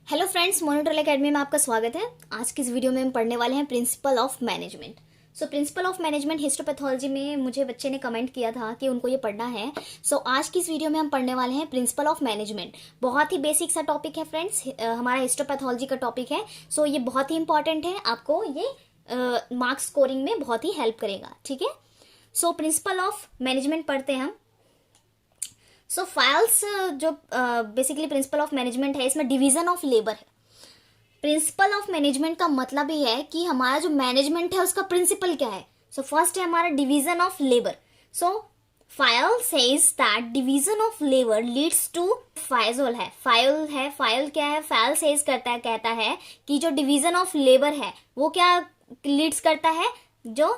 Hello friends, मोनोट्रोल academy में आपका स्वागत है। आज की इस वीडियो में हम पढ़ने वाले हैं principal of management. Principal of management histopathology में मुझे बच्चे ने कमेंट किया था कि उनको ये पढ़ना है। आज की इस वीडियो में हम पढ़ने वाले हैं प्रिंसिपल ऑफ मैनेजमेंट। बहुत ही बेसिक सा टॉपिक है फ्रेंड्स, हमारा हिस्टोपैथोलॉजी का टॉपिक है। ये बहुत ही इंपॉर्टेंट है, आपको ये मार्क्स स्कोरिंग में बहुत ही हेल्प करेगा। ठीक है, प्रिंसिपल ऑफ मैनेजमेंट पढ़ते हैं हम। फाइल्स जो बेसिकली प्रिंसिपल ऑफ मैनेजमेंट है, इसमें डिवीजन ऑफ लेबर है। प्रिंसिपल ऑफ मैनेजमेंट का मतलब ही है कि हमारा जो मैनेजमेंट है उसका प्रिंसिपल क्या है। फर्स्ट है हमारा division of labour. Fayol says that division of labour leads to फाइजोल है। फाइल क्या है, फाइल सेज करता है, कहता है कि जो डिवीजन ऑफ लेबर है वो क्या लीड्स करता है, जो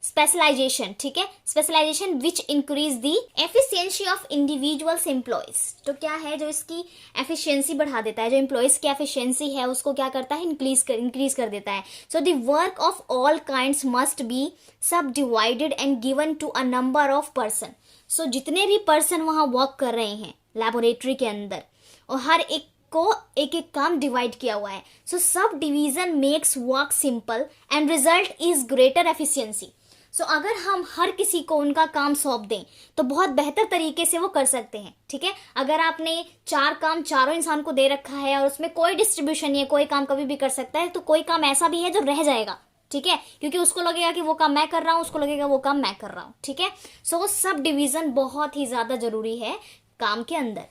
स्पेशलाइजेशन। ठीक है, specialization which increase the efficiency of individuals employees. तो क्या है, जो इसकी एफिशिएंसी बढ़ा देता है, जो एम्प्लॉयज की एफिशिएंसी है उसको क्या करता है, इंक्रीज कर देता है। The work of all kinds must be subdivided and given to a number of person. जितने भी पर्सन वहां वर्क कर रहे हैं लैबोरेटरी के अंदर, और हर एक को एक एक काम डिवाइड किया हुआ है। Sub division makes work simple and result is greater efficiency. अगर हम हर किसी को उनका काम सौंप दें तो बहुत बेहतर तरीके से वो कर सकते हैं। ठीक है, अगर आपने 4 काम चारों इंसान को दे रखा है और उसमें कोई डिस्ट्रीब्यूशन नहीं है, कोई काम कभी भी कर सकता है, तो कोई काम ऐसा भी है जो रह जाएगा। ठीक है, क्योंकि उसको लगेगा कि वो काम मैं कर रहा हूं, उसको लगेगा वो काम मैं कर रहा हूं। ठीक है, सब डिवीजन बहुत ही ज्यादा जरूरी है काम के अंदर।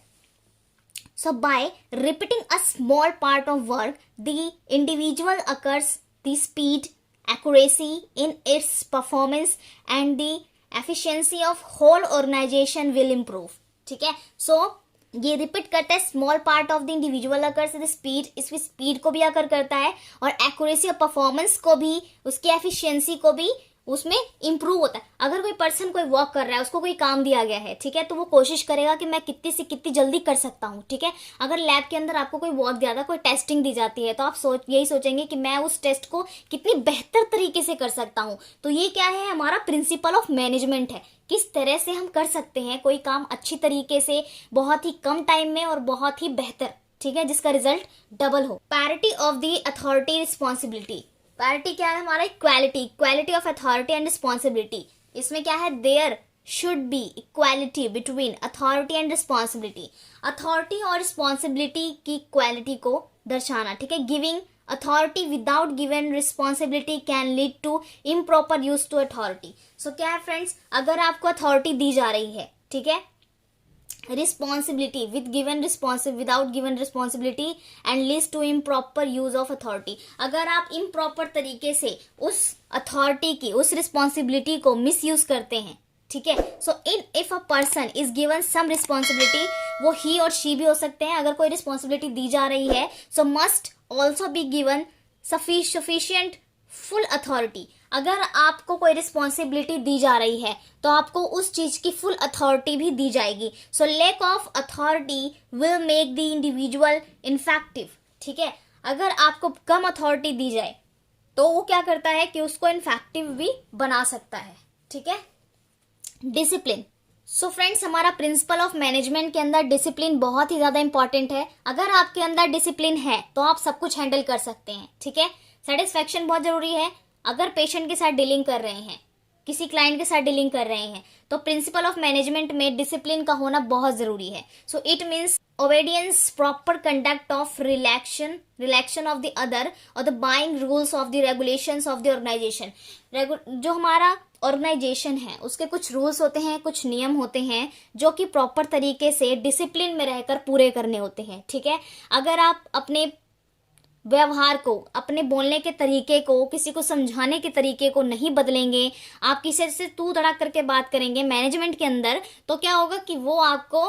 By repeating a small part of work, the individual occurs the speed, accuracy in its performance and the efficiency of whole organization will improve. ठीक है, ये रिपीट करता है, small part of the individual occurs the speed, इसमें speed को भी अकर करता है और एक्यूरेसी और परफॉर्मेंस को भी, उसकी एफिशिएंसी को भी उसमें इंप्रूव होता है। अगर कोई पर्सन कोई वर्क कर रहा है, उसको कोई काम दिया गया है, ठीक है, तो वो कोशिश करेगा कि मैं कितनी से कितनी जल्दी कर सकता हूँ। ठीक है, अगर लैब के अंदर आपको कोई वर्क दिया था, कोई टेस्टिंग दी जाती है, तो आप यही सोचेंगे कि मैं उस टेस्ट को कितनी बेहतर तरीके से कर सकता हूँ। तो ये क्या है, हमारा प्रिंसिपल ऑफ मैनेजमेंट है, किस तरह से हम कर सकते हैं कोई काम अच्छी तरीके से, बहुत ही कम टाइम में और बहुत ही बेहतर। ठीक है, जिसका रिजल्ट डबल हो। Parity of the authority responsibility. Parity क्या है हमारा, equality of authority and responsibility. इसमें क्या है, there should be equality between authority and responsibility. Authority और रिस्पॉन्सिबिलिटी की इक्वालिटी को दर्शाना। ठीक है, giving authority without given responsibility can lead to improper use to authority. क्या है फ्रेंड्स, अगर आपको अथॉरिटी दी जा रही है, ठीक है, responsibility without given responsibility and leads to improper use of authority. अगर आप इम्प्रॉपर तरीके से उस अथॉरिटी की, उस रिस्पॉन्सिबिलिटी को मिस यूज करते हैं, ठीक है, if a person is given some responsibility, वो ही और शी भी हो सकते हैं। अगर कोई रिस्पॉन्सिबिलिटी दी जा रही है, must also be given sufficient full authority. अगर आपको कोई रिस्पॉन्सिबिलिटी दी जा रही है तो आपको उस चीज की फुल अथॉरिटी भी दी जाएगी। Lack of authority will make the individual ineffective. ठीक है, अगर आपको कम अथॉरिटी दी जाए तो वो क्या करता है कि उसको इनफेक्टिव भी बना सकता है। ठीक है, डिसिप्लिन। फ्रेंड्स, हमारा प्रिंसिपल ऑफ मैनेजमेंट के अंदर डिसिप्लिन बहुत ही ज्यादा इंपॉर्टेंट है। अगर आपके अंदर डिसिप्लिन है तो आप सब कुछ हैंडल कर सकते हैं। ठीक है, सेटिस्फेक्शन बहुत जरूरी है। अगर पेशेंट के साथ डीलिंग कर रहे हैं, किसी क्लाइंट के साथ डीलिंग कर रहे हैं, तो प्रिंसिपल ऑफ मैनेजमेंट में डिसिप्लिन का होना बहुत जरूरी है। It means obedience, proper conduct of relation of the other और the binding rules of the regulations of the organisation. जो हमारा ऑर्गेनाइजेशन है उसके कुछ रूल्स होते हैं, कुछ नियम होते हैं जो कि प्रॉपर तरीके से डिसिप्लिन में रहकर पूरे करने होते हैं। ठीक है, अगर आप अपने व्यवहार को, अपने बोलने के तरीके को, किसी को समझाने के तरीके को नहीं बदलेंगे, आप किसी से तू तड़ाक करके बात करेंगे मैनेजमेंट के अंदर, तो क्या होगा कि वो आपको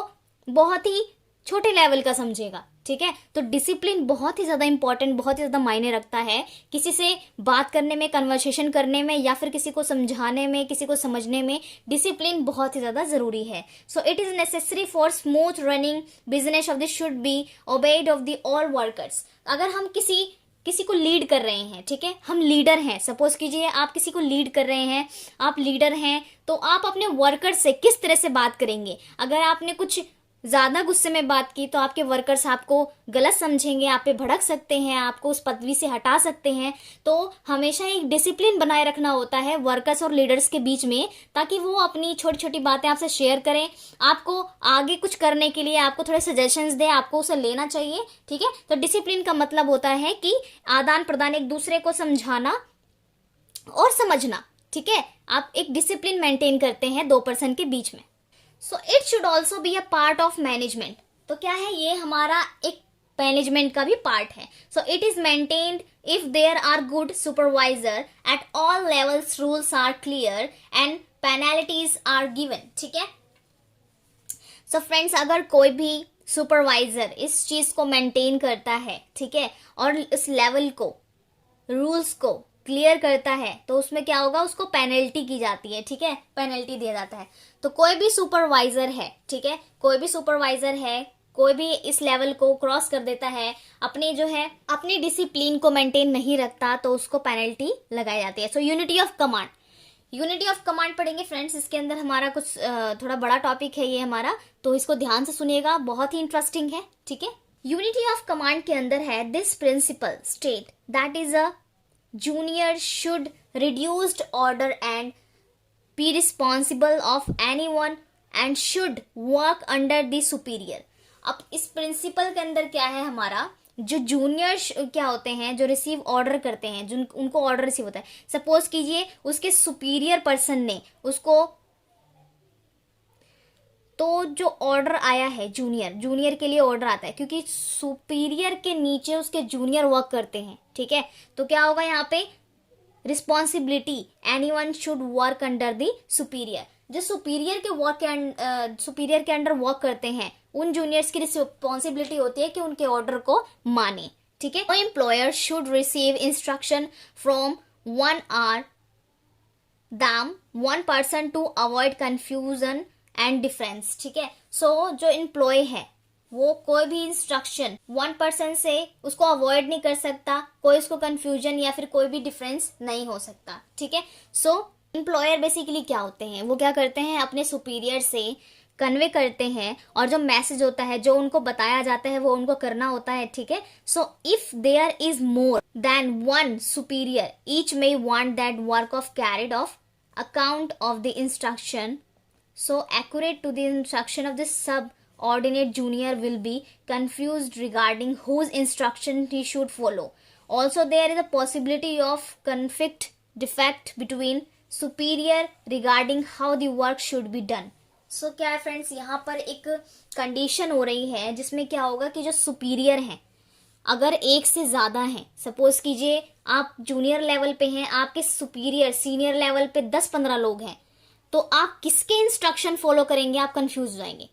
बहुत ही छोटे लेवल का समझेगा। ठीक है, तो डिसिप्लिन बहुत ही ज्यादा इंपॉर्टेंट, बहुत ही ज्यादा मायने रखता है किसी से बात करने में, कन्वर्सेशन करने में, या फिर किसी को समझाने में, किसी को समझने में। डिसिप्लिन बहुत ही ज्यादा जरूरी है। It is necessary for smooth running business of this should be obeyed of the all workers. अगर हम किसी को लीड कर रहे हैं, ठीक है, हम लीडर हैं, सपोज कीजिए आप किसी को लीड कर रहे हैं, आप लीडर हैं, तो आप अपने वर्कर से किस तरह से बात करेंगे। अगर आपने कुछ ज़्यादा गुस्से में बात की तो आपके वर्कर्स आपको गलत समझेंगे, आप पे भड़क सकते हैं, आपको उस पदवी से हटा सकते हैं। तो हमेशा एक डिसिप्लिन बनाए रखना होता है वर्कर्स और लीडर्स के बीच में, ताकि वो अपनी छोटी छोटी बातें आपसे शेयर करें, आपको आगे कुछ करने के लिए आपको थोड़े सजेशंस दें, आपको उसे लेना चाहिए। ठीक है, तो डिसिप्लिन का मतलब होता है कि आदान प्रदान, एक दूसरे को समझाना और समझना। ठीक है, आप एक डिसिप्लिन मेंटेन करते हैं दो पर्सन के बीच में। So it should also be a part of management. तो क्या है, ये हमारा एक मैनेजमेंट का भी पार्ट है। So it is maintained if there are good supervisor at all levels, rules are clear and penalties are given. ठीक है, सो फ्रेंड्स, अगर कोई भी सुपरवाइजर इस चीज को मेंटेन करता है, ठीक है, और इस लेवल को, रूल्स को क्लियर करता है, तो उसमें क्या होगा, उसको पेनल्टी की जाती है। ठीक है, पेनल्टी दिया जाता है। तो कोई भी सुपरवाइजर है, ठीक है, कोई भी सुपरवाइजर है, कोई भी इस लेवल को क्रॉस कर देता है, अपनी जो है अपनी डिसिप्लिन को मेंटेन नहीं रखता, तो उसको पेनल्टी लगाई जाती है। So unity of command, unity of command पढ़ेंगे फ्रेंड्स। इसके अंदर हमारा कुछ थोड़ा बड़ा टॉपिक है ये हमारा, तो इसको ध्यान से सुनिएगा, बहुत ही इंटरेस्टिंग है। ठीक है, यूनिटी ऑफ कमांड के अंदर है, this principle state that is a junior should reduced order and be responsible of anyone and should work under the superior। अब इस प्रिंसिपल के अंदर क्या है, हमारा जो जूनियर क्या होते हैं, जो रिसीव ऑर्डर करते हैं, जो उनको ऑर्डर रिसीव होता है, सपोज कीजिए उसके सुपीरियर पर्सन ने उसको, तो जो ऑर्डर आया है, जूनियर के लिए ऑर्डर आता है, क्योंकि सुपीरियर के नीचे उसके जूनियर वर्क करते हैं। ठीक है, तो क्या होगा यहाँ पे, responsibility, anyone should work under the superior. जो सुपीरियर के अंडर वर्क करते हैं, उन जूनियर्स की रिस्पॉन्सिबिलिटी होती है कि उनके ऑर्डर को माने। ठीक है, employer should receive instruction from one person to avoid confusion and difference. ठीक है, सो जो एम्प्लॉय है वो कोई भी इंस्ट्रक्शन वन पर्सन से उसको अवॉइड नहीं कर सकता, कोई उसको कंफ्यूजन या फिर कोई भी डिफरेंस नहीं हो सकता। ठीक है, सो एम्प्लॉयर बेसिकली क्या होते हैं, वो क्या करते हैं, अपने सुपीरियर से कन्वे करते हैं, और जो मैसेज होता है, जो उनको बताया जाता है, वो उनको करना होता है। ठीक है, so if there is more than one superior, each may want that work of carried of account of the instruction so accurate to the instruction of the subordinate junior will be confused regarding whose instruction he should follow. Also there is a possibility of conflict defect between superior regarding how the work should be done. So क्या है friends, यहाँ पर एक condition हो रही है जिसमें क्या होगा कि जो सुपीरियर हैं, अगर एक से ज्यादा हैं, सपोज कीजिए आप जूनियर लेवल पे हैं, आपके सुपीरियर सीनियर लेवल पे 10-15 लोग हैं, तो आप किसके इंस्ट्रक्शन फॉलो करेंगे, आप कंफ्यूज हो जाएंगे।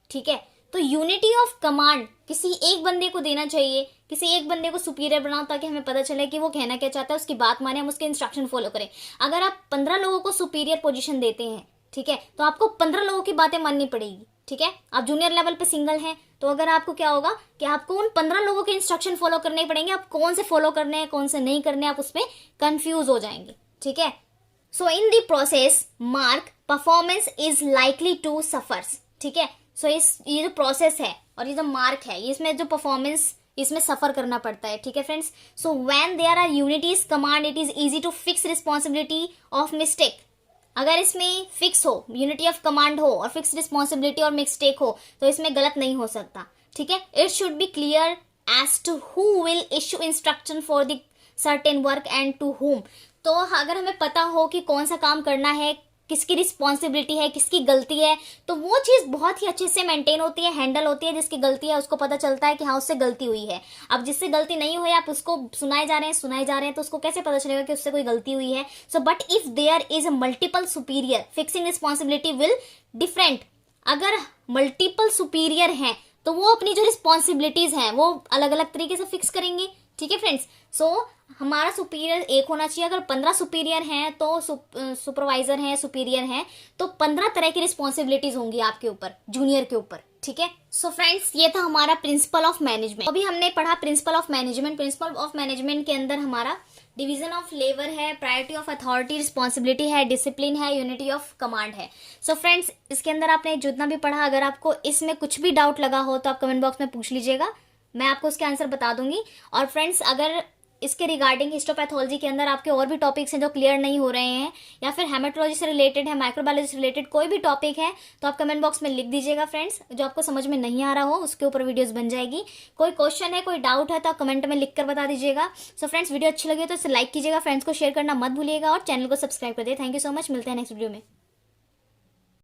ठीक है, तो यूनिटी ऑफ कमांड किसी एक बंदे को देना चाहिए, किसी एक बंदे को सुपीरियर बनाओ, ताकि हमें पता चले कि वो कहना क्या चाहता है, उसकी बात माने, हम उसके इंस्ट्रक्शन फॉलो करें। अगर आप 15 लोगों को सुपीरियर पोजीशन देते हैं, ठीक है, तो आपको 15 लोगों की बातें माननी पड़ेगी। ठीक है, आप जूनियर लेवल पे सिंगल हैं, तो अगर आपको क्या होगा कि आपको उन 15 लोगों के इंस्ट्रक्शन फॉलो करने पड़ेंगे, आप कौन से फॉलो करने हैं, कौन से नहीं करने, आप उसमें कंफ्यूज हो जाएंगे। ठीक है, so in the process mark performance is likely to suffers. ठीक है, सो ये जो प्रोसेस है और ये जो मार्क है, इसमें जो परफॉर्मेंस, इसमें सफर करना पड़ता है। ठीक है friends, so when there are unities command it is easy to fix responsibility of mistake. अगर इसमें फिक्स हो, यूनिटी ऑफ कमांड हो और फिक्स रिस्पॉन्सिबिलिटी और मिस्टेक हो, तो इसमें गलत नहीं हो सकता। ठीक है, it should be clear as to who will issue instruction for the certain work and to whom. तो अगर हमें पता हो कि कौन सा काम करना है, किसकी रिस्पॉन्सिबिलिटी है, किसकी गलती है, तो वो चीज़ बहुत ही अच्छे से मेंटेन होती है, हैंडल होती है। जिसकी गलती है उसको पता चलता है कि हाँ उससे गलती हुई है। अब जिससे गलती नहीं हुई, आप उसको सुनाए जा रहे हैं, तो उसको कैसे पता चलेगा कि उससे कोई गलती हुई है। So but if there is a multiple superior fixing responsibility will different. अगर मल्टीपल सुपीरियर हैं तो वो अपनी जो रिस्पॉन्सिबिलिटीज हैं वो अलग अलग तरीके से फिक्स करेंगे। ठीक है फ्रेंड्स, सो हमारा सुपीरियर एक होना चाहिए। अगर 15 सुपीरियर हैं तो सुपरवाइजर हैं, सुपीरियर हैं, तो 15 तरह की रिस्पॉन्सिबिलिटीज होंगी आपके ऊपर, जूनियर के ऊपर। ठीक है। सो फ्रेंड्स, ये था हमारा प्रिंसिपल ऑफ मैनेजमेंट। अभी हमने पढ़ा principal of management. Principal of management के अंदर हमारा डिवीजन ऑफ लेबर है, प्रायोरिटी ऑफ अथॉरिटी, रिस्पॉन्सिबिलिटी है, डिसिप्लिन है, यूनिटी ऑफ कमांड है। सो फ्रेंड्स, इसके अंदर आपने जितना भी पढ़ा, अगर आपको इसमें कुछ भी डाउट लगा हो तो आप कमेंट बॉक्स में पूछ लीजिएगा, मैं आपको उसके आंसर बता दूंगी। और फ्रेंड्स, अगर इसके रिगार्डिंग हिस्टोपैथोलॉजी के अंदर आपके और भी टॉपिक्स हैं जो क्लियर नहीं हो रहे हैं, या फिर हेमेटोलॉजी से रिलेटेड है, माइक्रोबायोलॉजी से रिलेटेड कोई भी टॉपिक है, तो आप कमेंट बॉक्स में लिख दीजिएगा फ्रेंड्स। जो आपको समझ में नहीं आ रहा हो उसके ऊपर वीडियोस बन जाएगी। कोई क्वेश्चन है, कोई डाउट है तो आप कमेंट में लिख कर बता दीजिएगा। सो फ्रेंड्स, वीडियो अच्छी लगी तो इसे लाइक कीजिएगा, फ्रेंड्स को शेयर करना मत भूलिएगा और चैनल को सब्सक्राइब कर दिए। थैंक यू सो मच, मिलते हैं नेक्स्ट वीडियो में।